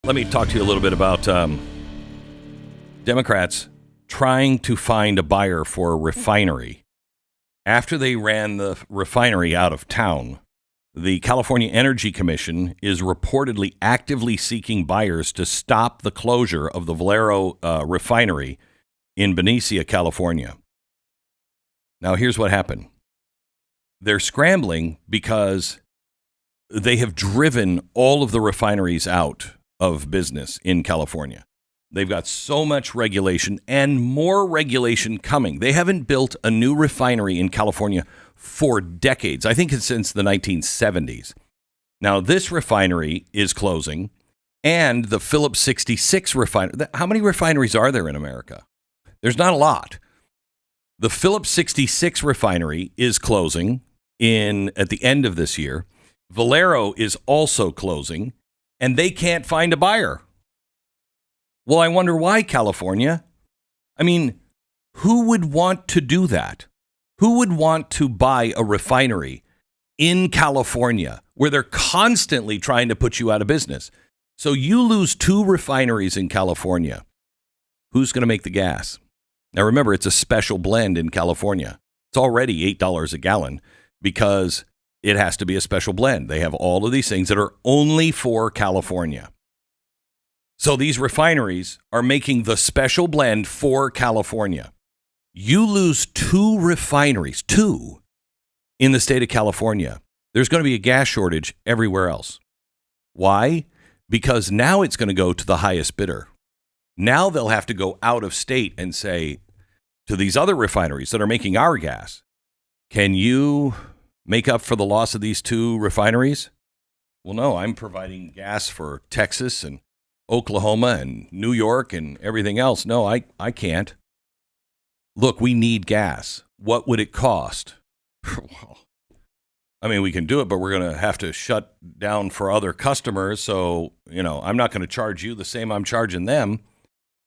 Let me talk to you a little bit about Democrats trying to find a buyer for a refinery. After they ran the refinery out of town, the California Energy Commission is reportedly actively seeking buyers to stop the closure of the Valero refinery in Benicia, California. Now, here's what happened. They're scrambling because they have driven all of the refineries out of business in California. They've got so much regulation and more regulation coming. They haven't built a new refinery in California for decades. I think it's since the 1970s. Now, this refinery is closing, and the Phillips 66 refinery. How many refineries are there in America? There's not a lot. The Phillips 66 refinery is closing at the end of this year. Valero is also closing, and they can't find a buyer. Well, I wonder why, California. I mean, who would want to do that? Who would want to buy a refinery in California where they're constantly trying to put you out of business? So you lose 2 refineries in California. Who's going to make the gas? Now, remember, it's a special blend in California. It's already $8 a gallon because it has to be a special blend. They have all of these things that are only for California. So these refineries are making the special blend for California. You lose 2 refineries, 2, in the state of California. There's going to be a gas shortage everywhere else. Why? Because now it's going to go to the highest bidder. Now they'll have to go out of state and say to these other refineries that are making our gas, can you make up for the loss of these 2 refineries? Well, no, I'm providing gas for Texas and Oklahoma and New York and everything else. No, I can't. Look, we need gas. What would it cost? I mean, we can do it, but we're going to have to shut down for other customers. So, I'm not going to charge you the same I'm charging them.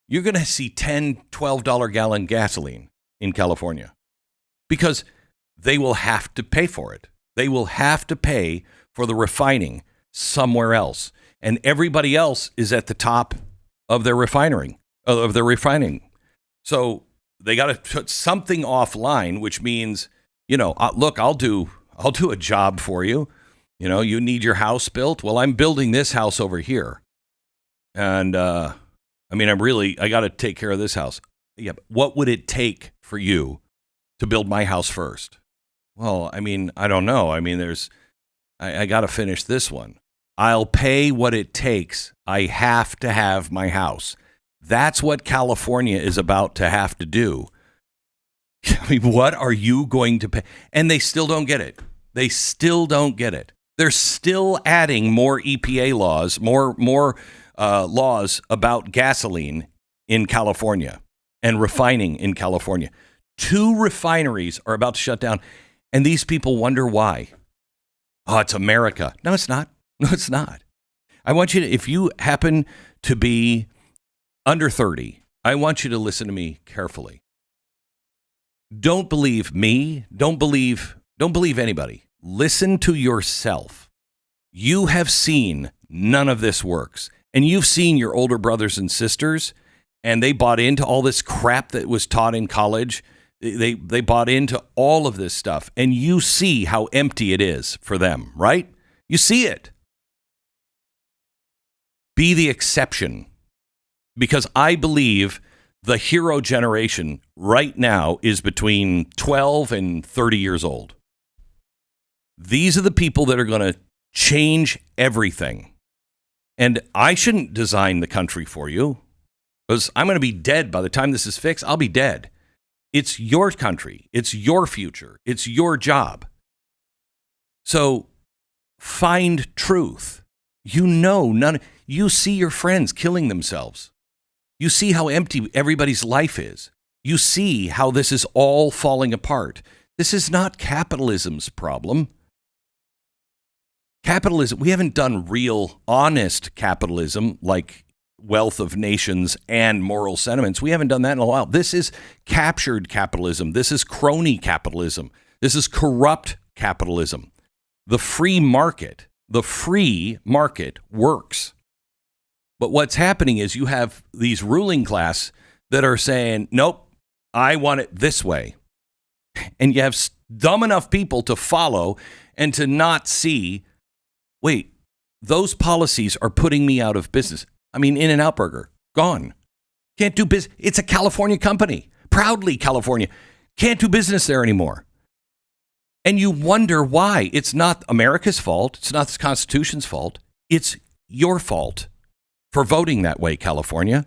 You're going to see $10, $12 gallon gasoline in California because they will have to pay for it. They will have to pay for the refining somewhere else. And everybody else is at the top of their refining. So they got to put something offline, which means, look, I'll do a job for you. You need your house built. Well, I'm building this house over here. And, I got to take care of this house. Yeah, but what would it take for you to build my house first? Well, I don't know. I got to finish this one. I'll pay what it takes. I have to have my house. That's what California is about to have to do. What are you going to pay? And they still don't get it. They still don't get it. They're still adding more EPA laws, more laws about gasoline in California and refining in California. 2 refineries are about to shut down, and these people wonder why. Oh, it's America. No, it's not. No, it's not. I want you to, if you happen to be under 30, I want you to listen to me carefully. Don't believe me. Don't believe anybody. Listen to yourself. You have seen none of this works. And you've seen your older brothers and sisters, and they bought into all this crap that was taught in college. They bought into all of this stuff. And you see how empty it is for them, right? You see it. Be the exception, because I believe the hero generation right now is between 12 and 30 years old. These are the people that are going to change everything. And I shouldn't design the country for you, because I'm going to be dead by the time this is fixed. I'll be dead. It's your country. It's your future. It's your job. So find truth. You see your friends killing themselves. You see how empty everybody's life is. You see how this is all falling apart. This is not capitalism's problem. Capitalism, we haven't done real, honest capitalism like wealth of nations and moral sentiments. We haven't done that in a while. This is captured capitalism. This is crony capitalism. This is corrupt capitalism. The free market works. But what's happening is you have these ruling class that are saying, nope, I want it this way. And you have dumb enough people to follow and to not see, wait, those policies are putting me out of business. I mean, In-N-Out Burger, gone. Can't do business. It's a California company, proudly California. Can't do business there anymore. And you wonder why. It's not America's fault. It's not the Constitution's fault. It's your fault for voting that way, California.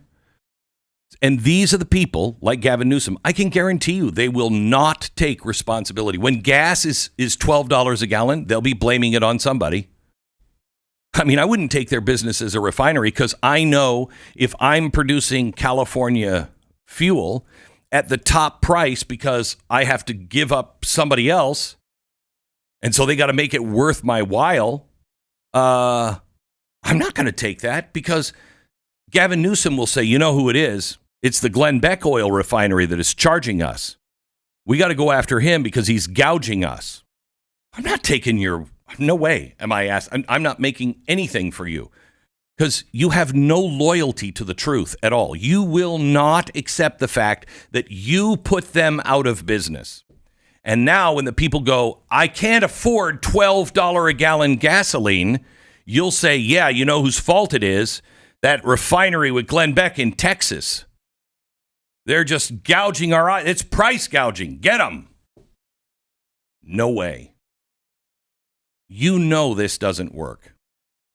And these are the people like Gavin Newsom. I can guarantee you they will not take responsibility. When gas is $12 a gallon, they'll be blaming it on somebody. I mean, I wouldn't take their business as a refinery because I know if I'm producing California fuel at the top price because I have to give up somebody else, and so they got to make it worth my while, I'm not going to take that because Gavin Newsom will say, you know who it is? It's the Beck oil refinery that is charging us. We got to go after him because he's gouging us. I'm not taking your... No way am I asked. I'm not making anything for you because you have no loyalty to the truth at all. You will not accept the fact that you put them out of business. And now when the people go, I can't afford $12 a gallon gasoline, you'll say, yeah, you know whose fault it is? That refinery with Beck in Texas. They're just gouging our eyes. It's price gouging. Get them. No way. You know this doesn't work.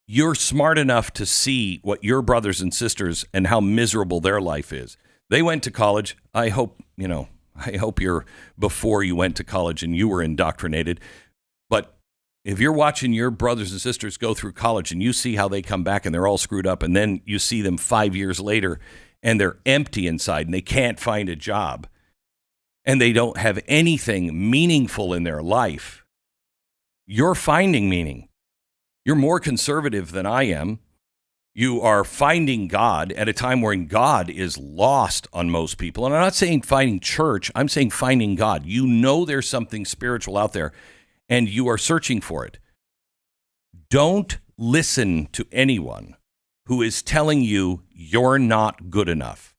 You're smart enough to see what your brothers and sisters and how miserable their life is. They went to college. I hope you're before you went to college and you were indoctrinated. But if you're watching your brothers and sisters go through college and you see how they come back and they're all screwed up, and then you see them 5 years later and they're empty inside and they can't find a job and they don't have anything meaningful in their life, you're finding meaning. You're more conservative than I am. You are finding God at a time when God is lost on most people. And I'm not saying finding church. I'm saying finding God. You know there's something spiritual out there, and you are searching for it. Don't listen to anyone who is telling you you're not good enough.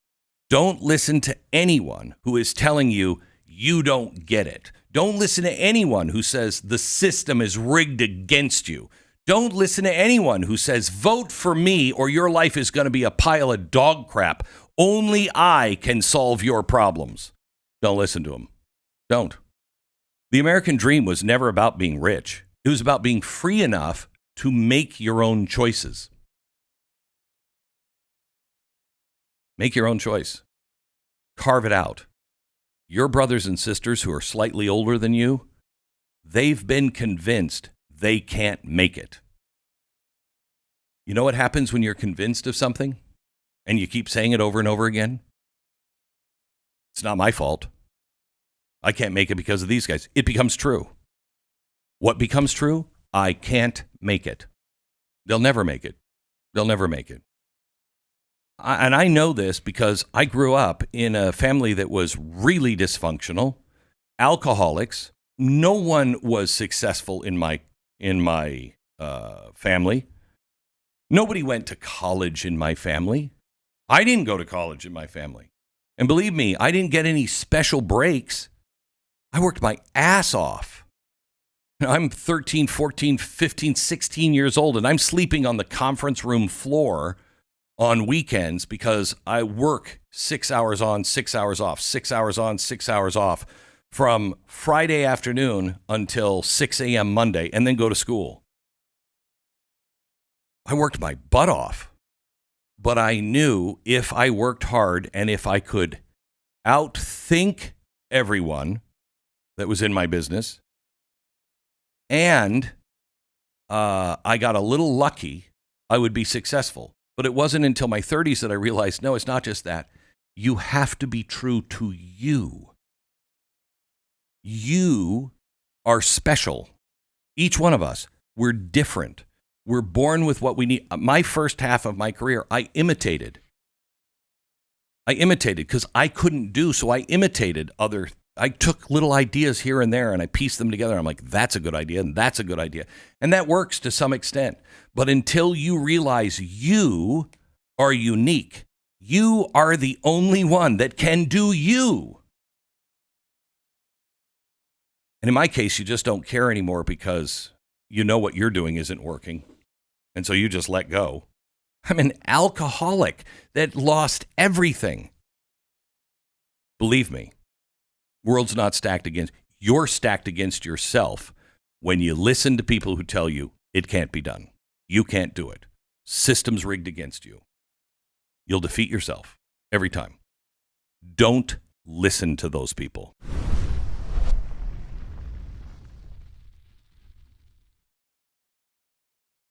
Don't listen to anyone who is telling you you don't get it. Don't listen to anyone who says the system is rigged against you. Don't listen to anyone who says, vote for me or your life is going to be a pile of dog crap. Only I can solve your problems. Don't listen to them. Don't. The American dream was never about being rich. It was about being free enough to make your own choices. Make your own choice. Carve it out. Your brothers and sisters who are slightly older than you, they've been convinced they can't make it. You know what happens when you're convinced of something and you keep saying it over and over again? It's not my fault. I can't make it because of these guys. It becomes true. What becomes true? I can't make it. They'll never make it. They'll never make it. And I know this because I grew up in a family that was really dysfunctional, alcoholics. No one was successful in my family. Nobody went to college in my family. I didn't go to college in my family. And believe me, I didn't get any special breaks. I worked my ass off. I'm 13, 14, 15, 16 years old, and I'm sleeping on the conference room floor on weekends because I work 6 hours on, 6 hours off, 6 hours on, 6 hours off from Friday afternoon until 6 a.m. Monday, and then go to school. I worked my butt off, but I knew if I worked hard and if I could outthink everyone that was in my business, and I got a little lucky, I would be successful. But it wasn't until my 30s that I realized, no, it's not just that. You have to be true to you. You are special. Each one of us, we're different. We're born with what we need. My first half of my career, I imitated because I couldn't do, so I imitated other. I took little ideas here and there and I pieced them together. I'm like, that's a good idea and that's a good idea. And that works to some extent. But until you realize you are unique. You are the only one that can do you. And in my case, you just don't care anymore because you know what you're doing isn't working. And so you just let go. I'm an alcoholic that lost everything. Believe me, world's not stacked against. You're stacked against yourself when you listen to people who tell you it can't be done. You can't do it. System's rigged against you. You'll defeat yourself every time. Don't listen to those people.